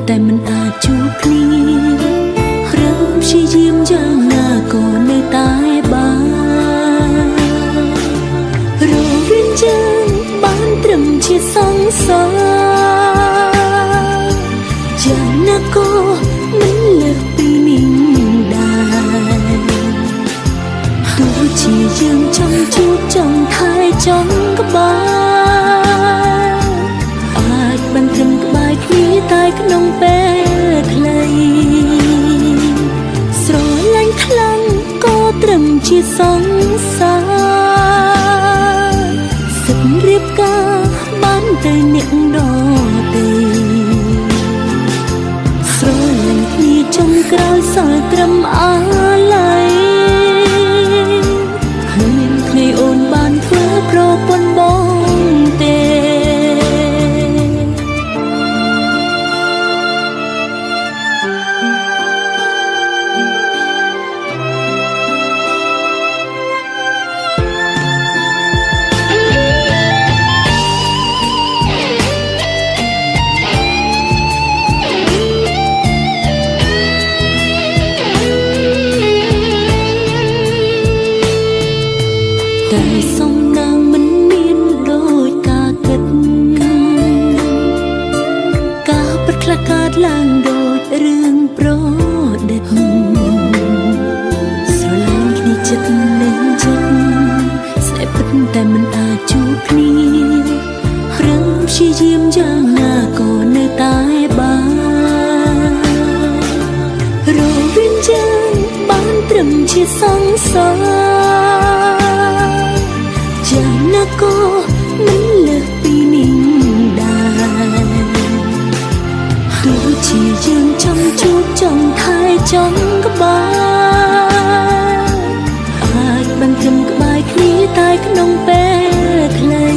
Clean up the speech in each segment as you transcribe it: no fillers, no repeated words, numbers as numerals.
តែមិនអាចជួបគ្នារឹងព្យាយាមយ៉ាងណាក៏នៅតែបានរវាងយើងបានត្រឹមជាសង្សារយ៉ាងណាក៏មិនលើសពីនេះដែរទោះជាយើងចង់ជួបចង់ថែចង់ក្បែរអាចបានត្រឹមក្បែរគ្នាតែក្នុងពេលខ្លីស្រឡាញ់ខ្លាំងក៏ត្រឹមជាសង្សារសិទ្ធរៀបការបានទៅអ្នកដទៃស្រឡាញ់គ្នាចុងក្រោយសល់ត្រឹមអាឡ័យគ្មានថ្ងៃអូនបានធ្វើប្រពន្ធបងទេតែសំណាងមិនមានដូចការគិតការពិតខ្លះកើតឡើងដូចរឿងប្រឌិតស្រឡាញ់គ្នាចិត្តនឹងចិត្តស្នេហ៍ពិតតែមិនអាចជួបគ្នារឹងព្យាយាមយ៉ាងណាក៏នៅតែបានរវាងយើងបានត្រឹមជាសង្សារយ៉ាងណាក៏មិនលើសពីនេះដែរទោះជាយើងចង់ជួបចង់ថែចង់ក្បែរអាចបានត្រឹមក្បែរគ្នាតែក្នុងពេលខ្លី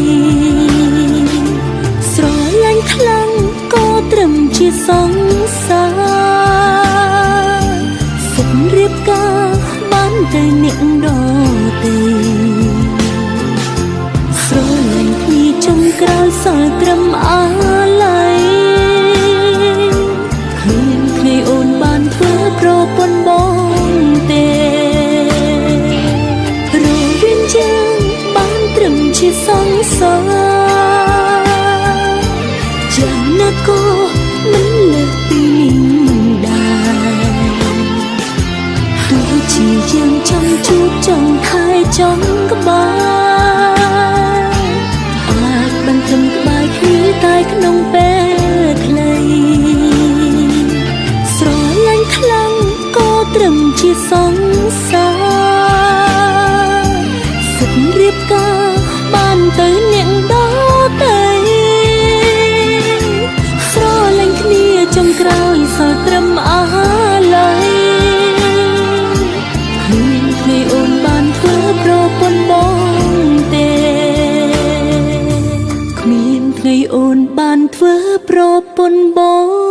ស្រឡាញ់ខ្លាំងក៏ត្រឹមជាសង្សារសិទ្ធរៀបការបានទៅអ្នកដទៃស្រឡាញ់គ្នាចុងក្រោយសល់ត្រឹមអាឡ័យគ្មានថ្ងៃអូនបានធ្វើប្រពន្ធបងទេរវាងយើងបានត្រឹមជាសង្សារយ៉ាងណាក៏មិនលើសពីនេះដែរទោះជាយើងចង់ជួបចង់ថែចង់ក្បែរបានត្រឹមក្បែរគ្នាតែក្នុងពេលខ្លីស្រឡាញ់ខ្លាំងក៏ត្រឹមជាសង្សារសិទ្ធរៀបការបានទៅអ្នកដទៃស្រឡាញ់គ្នាចុងក្រោយសល់ត្រឹមអាឡ័យគ្មានថ្ងៃអូនបានធ្វើប្រពន្ធបងទេគ្មានថ្ងៃអូនបានធ្វើប្រពន្ធបង